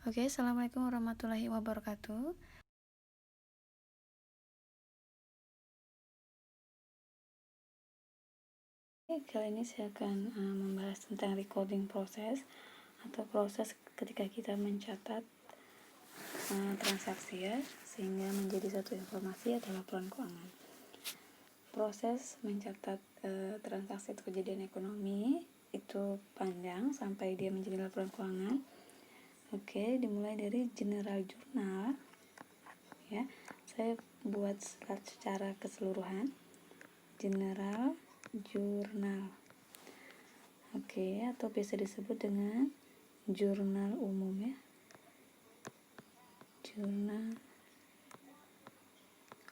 Oke, assalamualaikum warahmatullahi wabarakatuh. Kali ini saya akan membahas tentang recording proses atau proses ketika kita mencatat transaksi ya, sehingga menjadi satu informasi atau laporan keuangan. Proses mencatat transaksi atau kejadian ekonomi itu panjang sampai dia menjadi laporan keuangan. Oke, dimulai dari general journal ya. Saya buat slide secara keseluruhan. General jurnal. Oke, atau biasa disebut dengan jurnal umum ya. Jurnal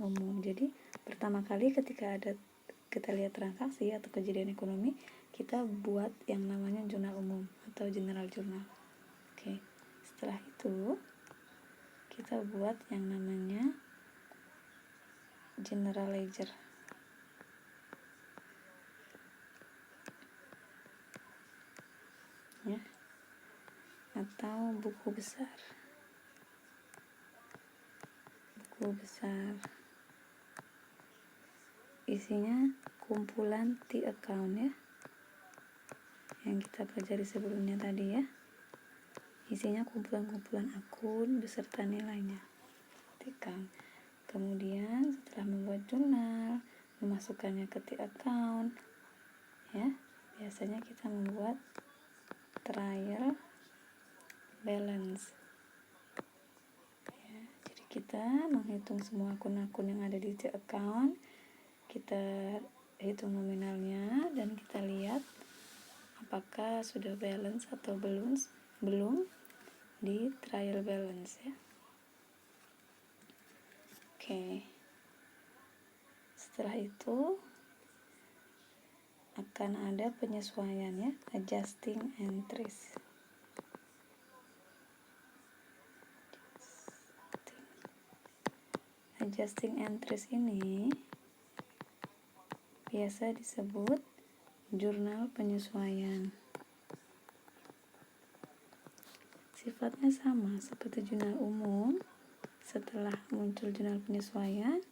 umum. Jadi, pertama kali ketika kita lihat transaksi atau kejadian ekonomi, kita buat yang namanya jurnal umum atau general jurnal. Oke. Setelah itu, kita buat yang namanya general ledger. Ya. Atau buku besar. Buku besar. Isinya kumpulan T-account ya, yang kita pelajari sebelumnya tadi ya. Isinya kumpulan-kumpulan akun beserta nilainya. T-account. Kemudian setelah membuat jurnal, memasukkannya ke T-account ya, biasanya kita membuat trial balance ya. Jadi kita menghitung semua akun-akun yang ada di T-account, kita hitung nominalnya dan kita lihat apakah sudah balance atau belum di trial balance ya. Oke. Setelah itu akan ada penyesuaian ya, adjusting entries. Adjusting entries ini biasa disebut jurnal penyesuaian. Sifatnya sama seperti jurnal umum. Setelah muncul jurnal penyesuaian,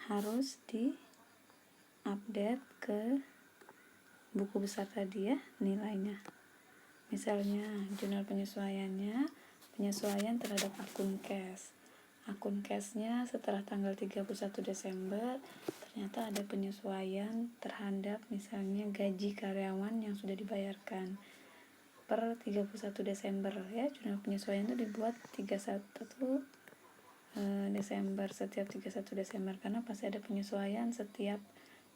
harus di-update ke buku besar tadi ya, nilainya. Misalnya jurnal penyesuaian terhadap akun cash. Akun cashnya setelah tanggal 31 Desember ternyata ada penyesuaian terhadap misalnya gaji karyawan yang sudah dibayarkan per 31 Desember ya. Jurnal penyesuaian itu dibuat 31 Desember, setiap 31 Desember, karena pasti ada penyesuaian setiap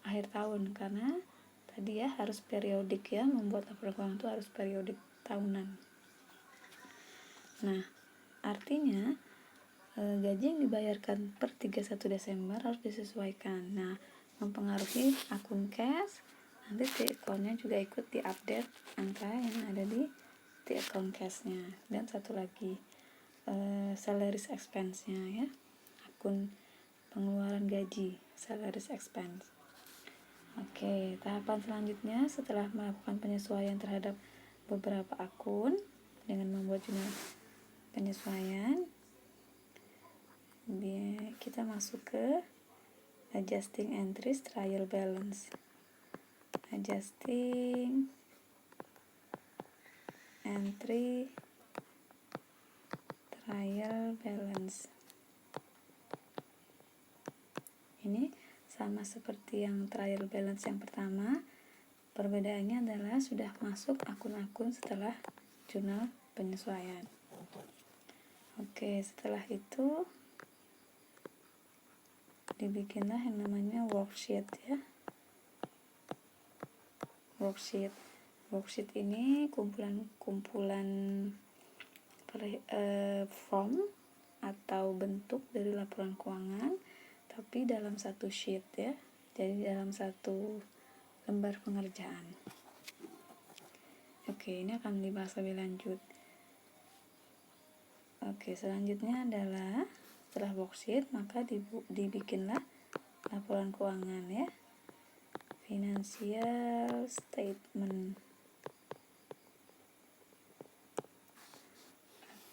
akhir tahun, karena tadi ya harus periodik ya, membuat laporan keuangan itu harus periodik tahunan. Nah, artinya gaji yang dibayarkan per 31 Desember harus disesuaikan. Nah, mempengaruhi akun cash, nanti T-account-nya juga ikut diupdate angka yang ada di T-account cash-nya. Dan satu lagi, salaries expense-nya ya, akun pengeluaran gaji, salaries expense. Oke, tahapan selanjutnya setelah melakukan penyesuaian terhadap beberapa akun dengan membuat jurnal penyesuaian, kita masuk ke adjusting entries trial balance. Adjusting entry trial balance. Ini sama seperti yang trial balance yang pertama. Perbedaannya adalah sudah masuk akun-akun setelah jurnal penyesuaian. Oke, setelah itu dibikinlah yang namanya worksheet ya. Worksheet ini kumpulan form atau bentuk dari laporan keuangan, tapi dalam satu sheet ya. Jadi dalam satu lembar pengerjaan. Oke, ini akan dibahas lebih lanjut. Oke, selanjutnya adalah setelah worksheet maka dibikinlah laporan keuangan ya. Financial statement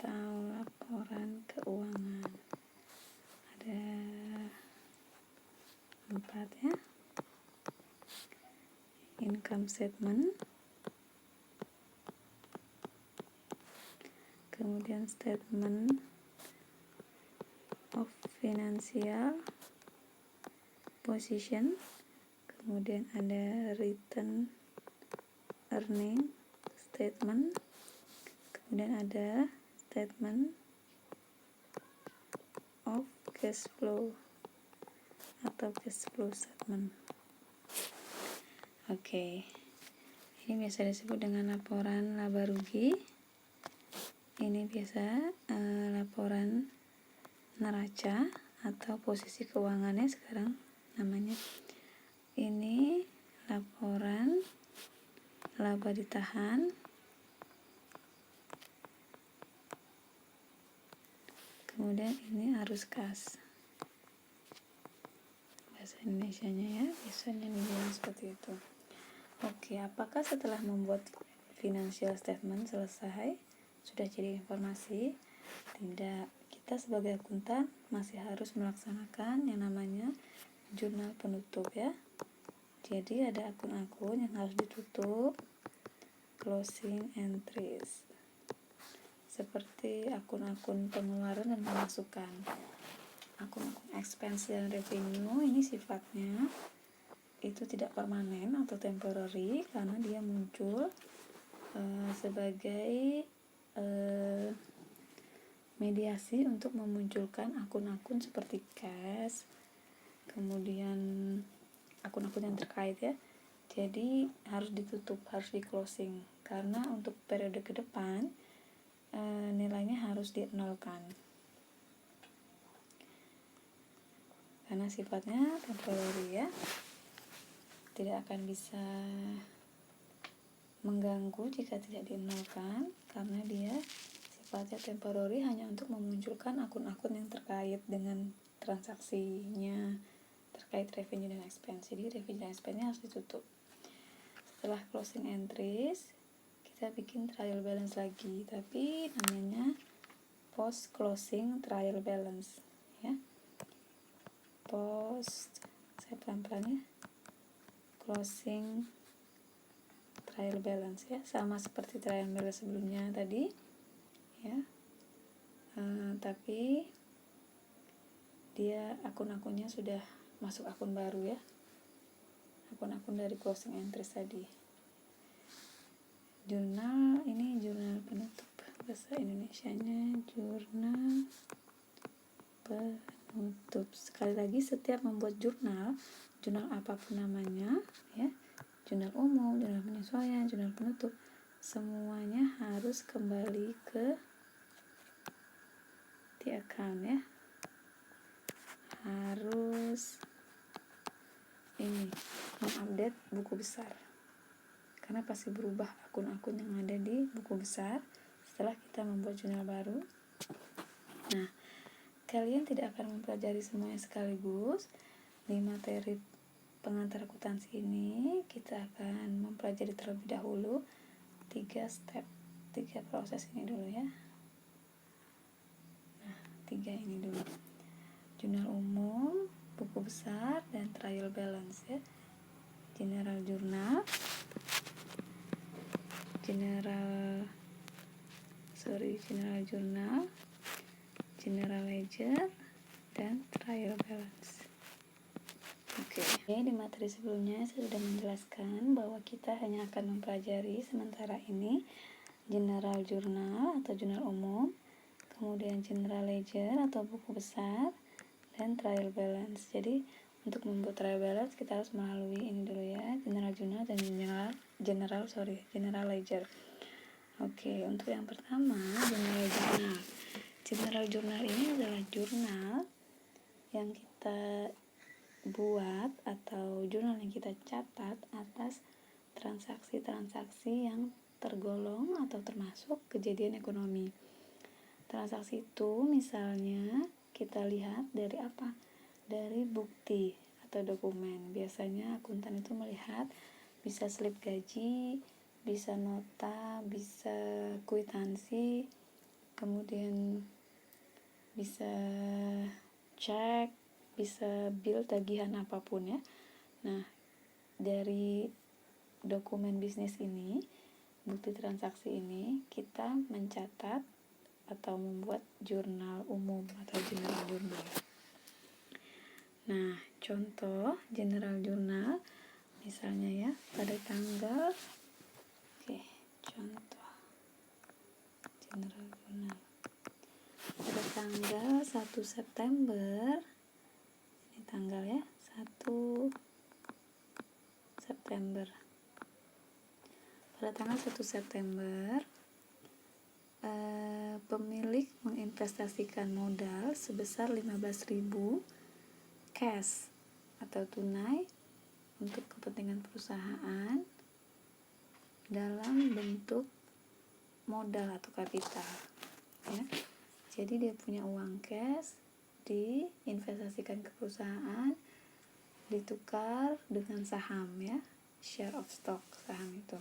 atau income statement, kemudian statement of financial position, kemudian ada return earning statement, kemudian ada statement of cash flow atau cash flow statement. Oke, ini biasa disebut dengan laporan laba rugi. Ini biasa laporan neraca atau posisi keuangannya sekarang namanya. Ini laporan laba ditahan, kemudian ini arus kas. Bahasa Indonesianya ya, biasanya dibilang seperti itu. Oke, apakah setelah membuat financial statement selesai sudah jadi informasi? Tidak, kita sebagai akuntan masih harus melaksanakan yang namanya jurnal penutup ya. Jadi ada akun-akun yang harus ditutup, closing entries, seperti akun-akun pengeluaran dan pemasukan. Akun-akun expense dan revenue ini sifatnya itu tidak permanen atau temporary karena dia muncul sebagai mediasi untuk memunculkan akun-akun seperti cash, kemudian akun-akun yang terkait ya. Jadi harus ditutup, harus di closing karena untuk periode ke depan nilainya harus di-nolkan karena sifatnya temporary ya, tidak akan bisa mengganggu jika tidak di-nolkan karena dia sifatnya temporary, hanya untuk memunculkan akun-akun yang terkait dengan transaksinya, terkait revenue dan expense. Jadi revenue dan expense-nya harus ditutup. Setelah closing entries, kita bikin trial balance lagi, tapi namanya post closing trial balance ya. Saya pelan-pelan ya, closing trial balance ya, sama seperti trial balance sebelumnya tadi ya, tapi dia akun-akunnya sudah masuk akun baru ya, akun-akun dari closing entries tadi. Jurnal, ini jurnal penutup, bahasa Indonesianya jurnal penutup. Sekali lagi, setiap membuat jurnal apapun namanya ya, jurnal umum, jurnal penyesuaian, jurnal penutup, semuanya harus kembali ke di account ya, harus ini mengupdate buku besar karena pasti berubah akun-akun yang ada di buku besar setelah kita membuat jurnal baru. Nah, kalian tidak akan mempelajari semuanya sekaligus. Di materi pengantar akuntansi ini kita akan mempelajari terlebih dahulu 3 step, 3 proses ini dulu ya. Nah, 3 ini dulu, jurnal umum, buku besar, dan trial balance ya. General journal, general journal, general ledger, dan trial balance. Oke, di materi sebelumnya saya sudah menjelaskan bahwa kita hanya akan mempelajari sementara ini general journal atau jurnal umum, kemudian general ledger atau buku besar, dan trial balance. Jadi untuk membuat trial balance kita harus melalui ini dulu ya, general journal dan general ledger. Oke, untuk yang pertama general journal. General journal ini adalah jurnal yang kita buat atau jurnal yang kita catat atas transaksi-transaksi yang tergolong atau termasuk kejadian ekonomi. Transaksi itu misalnya kita lihat dari apa? Dari bukti atau dokumen. Biasanya akuntan itu melihat bisa slip gaji, bisa nota, bisa kwitansi, kemudian bisa cek, bisa bill tagihan apapun ya. Nah, dari dokumen bisnis ini, bukti transaksi ini, kita mencatat atau membuat jurnal umum atau general journal. Nah, contoh general journal misalnya ya, pada tanggal contoh general journal pada tanggal 1 September, ini tanggal ya, 1 September. Pada tanggal 1 September pemilik menginvestasikan modal sebesar 15.000 cash atau tunai untuk kepentingan perusahaan dalam bentuk modal atau kapital ya. Jadi dia punya uang cash, diinvestasikan ke perusahaan, ditukar dengan saham ya, share of stock, saham itu.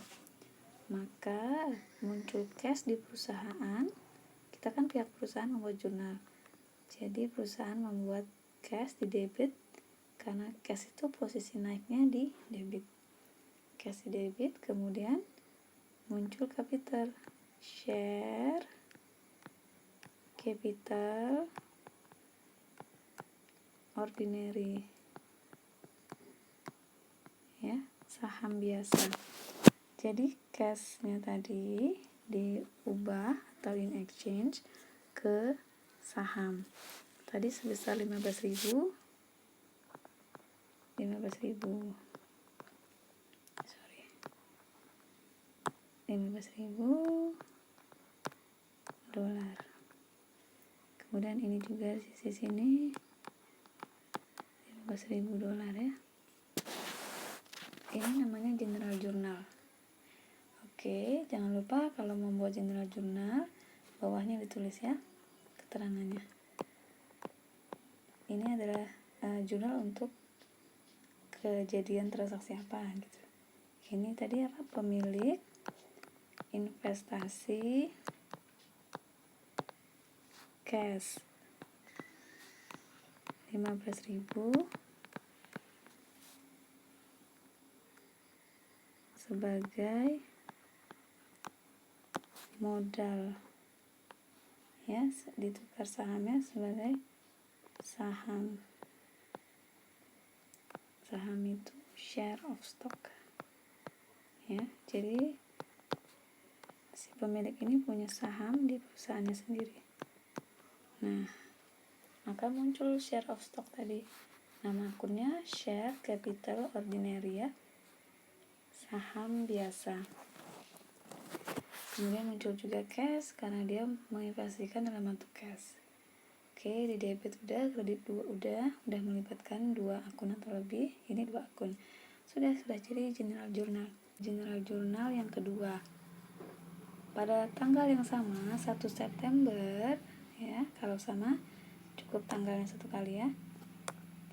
Maka muncul cash di perusahaan. Kita kan pihak perusahaan membuat jurnal, jadi perusahaan membuat cash di debit, karena cash itu posisi naiknya di debit. Cash di debit, kemudian muncul capital, share capital ordinary ya, saham biasa. Jadi cashnya tadi diubah atau in exchange ke saham. Tadi sebesar 15.000 dolar. Kemudian ini juga di sisi sini 15.000 dolar ya. Ini namanya general journal. Oke, jangan lupa kalau membuat general journal, bawahnya ditulis ya keterangannya. Ini adalah jurnal untuk kejadian transaksi apa gitu. Ini tadi apa? Pemilik investasi cash 15.000 sebagai modal ya, ditukar sahamnya sebagai saham itu share of stock ya. Jadi si pemilik ini punya saham di perusahaannya sendiri. Nah, maka muncul share of stock tadi, nama akunnya share capital ordinary ya, saham biasa. Kemudian muncul juga cash karena dia menginvestasikan dalam bentuk cash. Oke, di debit udah, kredit udah melibatkan 2 akun atau lebih. Ini 2 akun. Sudah jadi general journal. General journal yang kedua. Pada tanggal yang sama, 1 September ya, kalau sama cukup tanggalnya satu kali ya.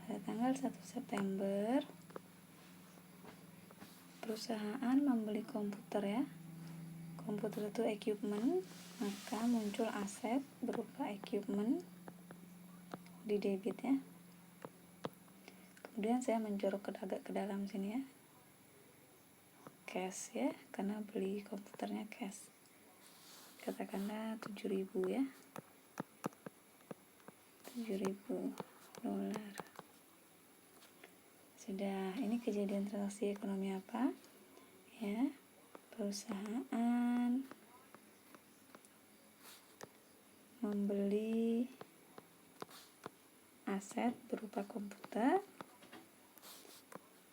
Pada tanggal 1 September perusahaan membeli komputer ya. Komputer itu equipment, maka muncul aset berupa equipment di debit ya. Kemudian saya menjorok ke dalam sini ya, cash ya, karena beli komputernya cash, katakanlah 7.000 ya, 7.000 dolar. Sudah, ini kejadian transaksi ekonomi apa ya, perusahaan membeli aset berupa komputer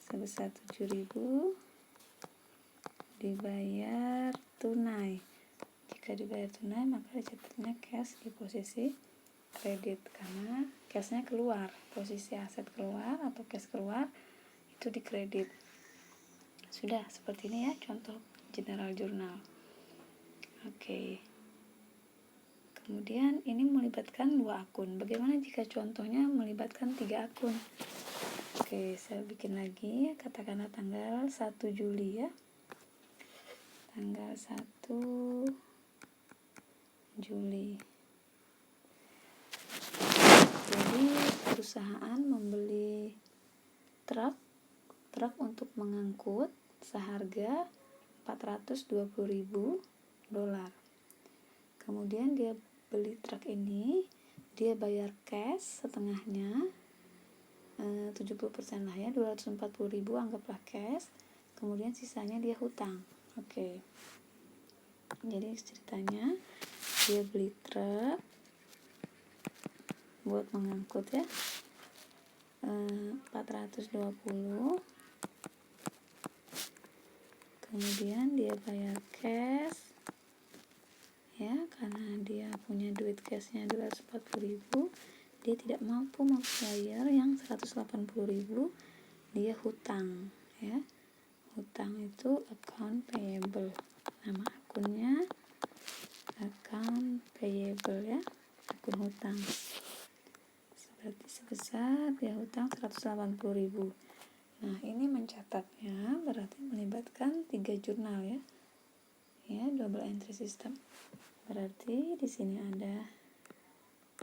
sebesar 7.000, dibayar tunai. Jika dibayar tunai maka dicatatnya cash di posisi kredit, karena cashnya keluar, posisi aset keluar atau cash keluar itu di kredit. Sudah, seperti ini ya contoh general journal. Oke. Kemudian ini melibatkan 2 akun. Bagaimana jika contohnya melibatkan 3 akun? Oke, saya bikin lagi. Katakanlah tanggal 1 Juli ya. Tanggal 1 Juli. Jadi perusahaan membeli truk untuk mengangkut seharga $420.000. Kemudian dia beli truk ini, dia bayar cash setengahnya, 70% lah ya, 240.000 anggaplah cash, kemudian sisanya dia hutang. Oke. Jadi ceritanya dia beli truk buat mengangkut ya, 420, kemudian dia bayar cash ya, karena dia punya duit cashnya 240.000, dia tidak mampu membayar yang 180.000, dia hutang ya. Hutang itu account payable, nama akunnya account payable ya, akun hutang. Berarti sebesar dia hutang 180.000. Nah, ini mencatatnya berarti melibatkan 3 jurnal ya. Ya, double entry system. Berarti di sini ada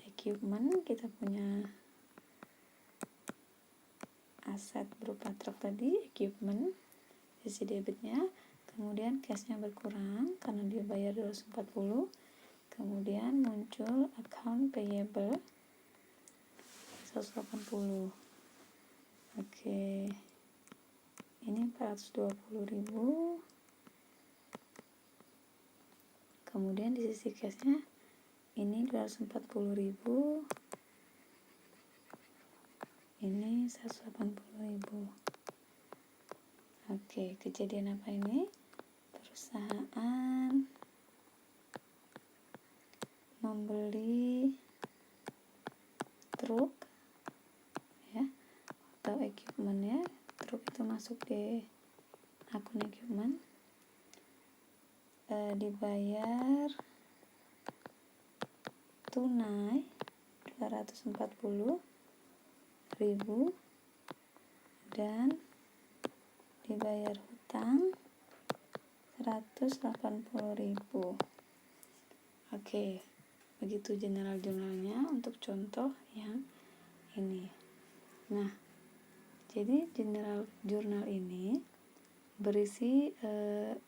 equipment, kita punya aset berupa truk tadi, equipment, sisi debitnya, kemudian cashnya berkurang karena dia bayar 240, kemudian muncul account payable 180. Oke, ini 420.000. Kemudian di sisi cashnya ini 240.000, ini 180.000. Oke, kejadian apa ini? Perusahaan membeli truk ya, atau equipment ya. Truk itu masuk di akun equipment, dibayar tunai 240.000 dan dibayar hutang 180.000. Oke, begitu general jurnalnya untuk contoh yang ini. Nah, jadi general jurnal ini berisi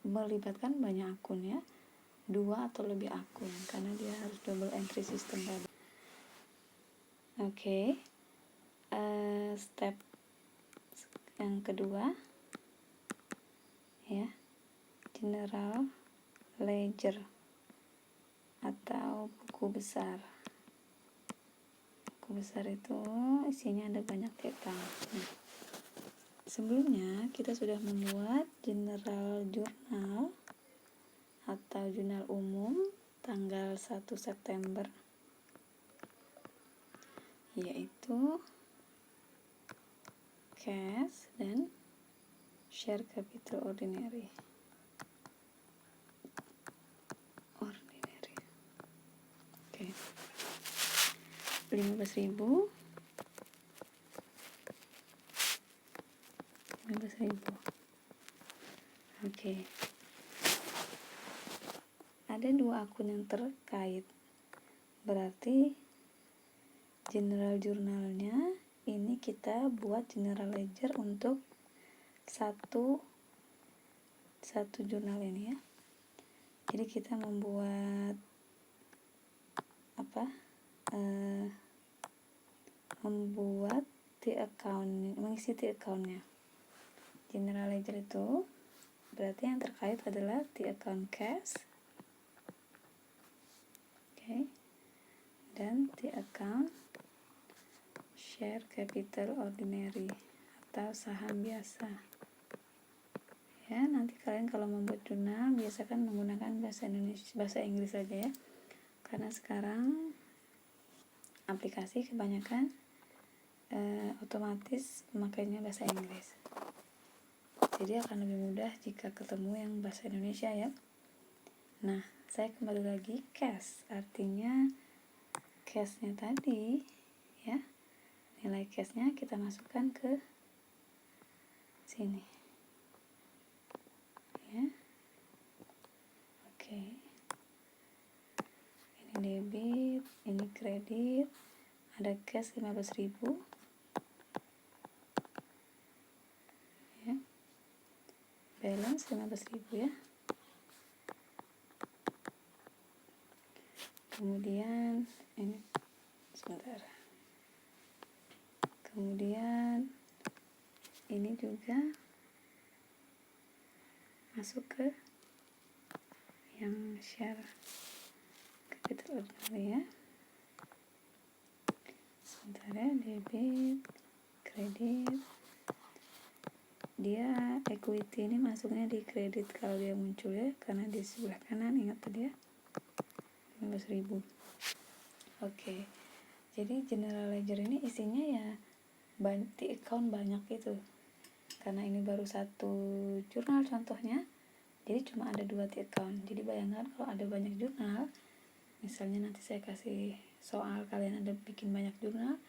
melibatkan banyak akun ya, 2 atau lebih akun karena dia harus double entry system tadi. Oke, step yang kedua ya, general ledger atau buku besar. Buku besar itu isinya ada banyak data. Nah, sebelumnya kita sudah membuat general jurnal atau jurnal umum tanggal 1 September, yaitu cash dan share capital ordinary. Oke. 15.000. Oke. Ada 2 akun yang terkait. Berarti general jurnalnya ini kita buat general ledger untuk satu jurnal ini ya. Jadi kita membuat membuat mengisi the account-nya. General ledger itu berarti yang terkait adalah the account cash, dan the account share capital ordinary atau saham biasa. Ya, nanti kalian kalau membuat jurnal biasakan menggunakan bahasa Inggris saja ya. Karena sekarang aplikasi kebanyakan otomatis memakainya bahasa Inggris. Jadi akan lebih mudah jika ketemu yang bahasa Indonesia ya. Nah, saya kembali lagi cash, artinya cashnya tadi ya, nilai cashnya kita masukkan ke sini ya. Oke, ini debit, ini kredit, ada cash 15.000 ya, balance 15.000 ya. Kemudian ini sebentar. Kemudian ini juga masuk ke yang share capital ordinary ya. Sebentar ya, debit, kredit. Dia equity ini masuknya di kredit kalau dia muncul ya, karena di sebelah kanan ingat tadi ya 15.000. Oke. Jadi general ledger ini isinya ya di account banyak gitu. Karena ini baru satu jurnal contohnya, jadi cuma ada 2 di account. Jadi bayangkan kalau ada banyak jurnal, misalnya nanti saya kasih soal kalian ada bikin banyak jurnal,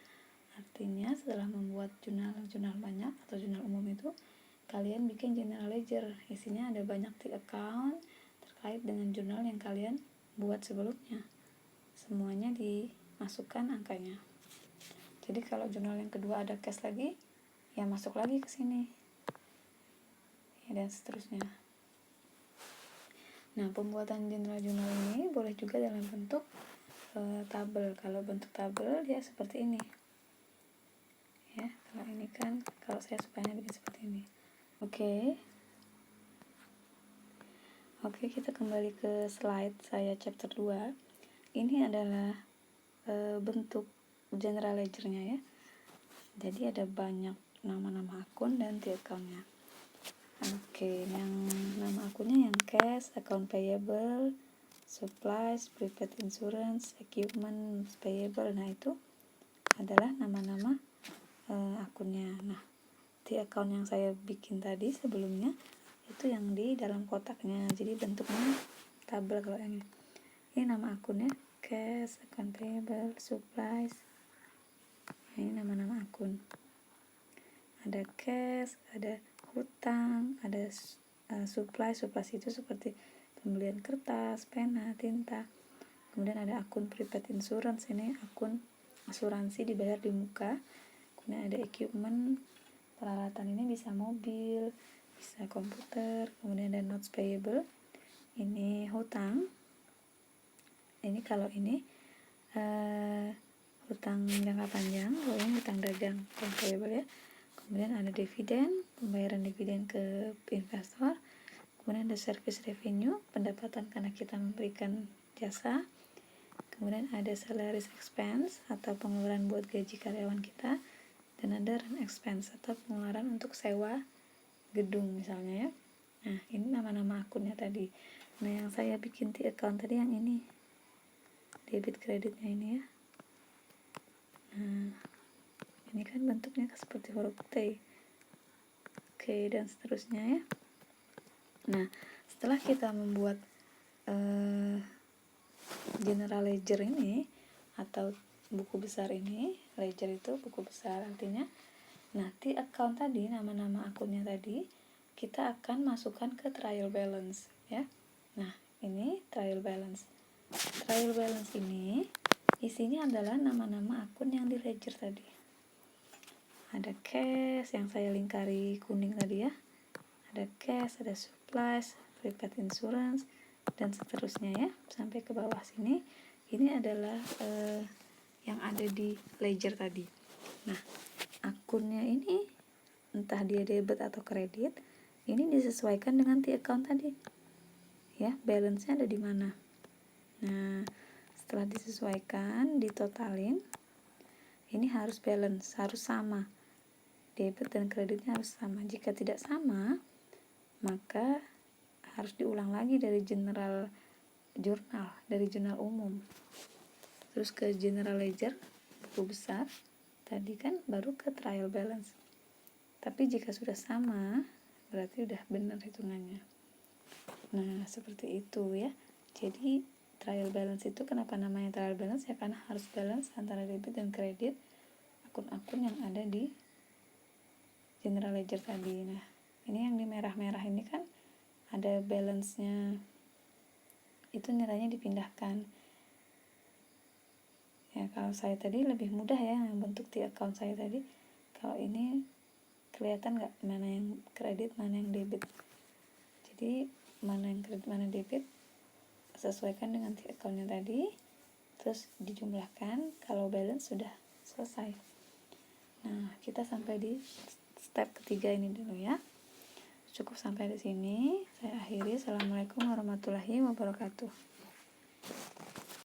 artinya setelah membuat jurnal banyak atau jurnal umum itu, kalian bikin general ledger, isinya ada banyak di account terkait dengan jurnal yang kalian buat sebelumnya. Semuanya dimasukkan angkanya. Jadi kalau jurnal yang kedua ada cash lagi, ya masuk lagi ke sini. Ya, dan seterusnya. Nah, pembuatan jurnal ini boleh juga dalam bentuk tabel. Kalau bentuk tabel dia seperti ini. Ya, kalau ini kan kalau saya sukanya bikin seperti ini. Oke, kita kembali ke slide saya chapter 2. Ini adalah bentuk general ledger-nya ya. Jadi ada banyak nama-nama akun dan di account-nya. Oke, yang nama akunnya yang cash, account payable, supplies, prepaid insurance, equipment payable. Nah, itu adalah nama-nama akunnya. Nah, di account yang saya bikin tadi sebelumnya itu yang di dalam kotaknya. Jadi bentuknya tabel kalau yang ini. Ini nama akunnya cash, account payable, supplies. Nah, ini nama-nama akun. Ada cash, ada hutang, ada supplies itu seperti pembelian kertas, pena, tinta. Kemudian ada akun prepaid insurance, ini akun asuransi dibayar di muka. Kemudian ada equipment, peralatan ini bisa mobil, bisa komputer. Kemudian ada notes payable, ini hutang. Ini kalau ini hutang jangka panjang, kalau ini hutang dagang, payable ya. Kemudian ada dividen, pembayaran dividen ke investor. Kemudian ada service revenue, pendapatan karena kita memberikan jasa. Kemudian ada salaries expense atau pengeluaran buat gaji karyawan kita. Dan ada rent expense atau pengeluaran untuk sewa gedung misalnya ya. Nah, ini nama-nama akunnya tadi. Nah, yang saya bikin di account tadi yang ini, debit kreditnya ini ya. Nah, ini kan bentuknya seperti huruf T. Oke, dan seterusnya ya. Nah, setelah kita membuat general ledger ini atau buku besar ini, ledger itu buku besar artinya. Nah, di account tadi, nama-nama akunnya tadi, kita akan masukkan ke trial balance ya. Nah, ini trial balance. Trial balance ini isinya adalah nama-nama akun yang di ledger tadi. Ada cash yang saya lingkari kuning tadi ya. Ada cash, ada supplies, prepaid insurance, dan seterusnya ya, sampai ke bawah sini. Ini adalah yang ada di ledger tadi. Nah, akunnya ini entah dia debit atau kredit, ini disesuaikan dengan di account tadi. Ya, balance-nya ada di mana. Nah, setelah disesuaikan, ditotalin, ini harus balance, harus sama. Debit dan kreditnya harus sama. Jika tidak sama, maka harus diulang lagi dari general jurnal, dari jurnal umum. Terus ke general ledger, buku besar. Tadi kan baru ke trial balance. Tapi jika sudah sama, berarti udah benar hitungannya. Nah, seperti itu ya. Jadi trial balance itu kenapa namanya trial balance ya, karena harus balance antara debit dan kredit akun-akun yang ada di general ledger tadi. Nah, ini yang di merah-merah ini kan ada balance-nya, itu nilainya dipindahkan ya. Kalau saya tadi lebih mudah ya yang bentuk di account saya tadi. Kalau ini kelihatan nggak mana yang kredit mana yang debit. Jadi mana yang kredit mana debit sesuaikan dengan akunnya tadi, terus dijumlahkan kalau balance sudah selesai. Nah, kita sampai di step ketiga ini dulu ya. Cukup sampai di sini, saya akhiri. Assalamualaikum warahmatullahi wabarakatuh.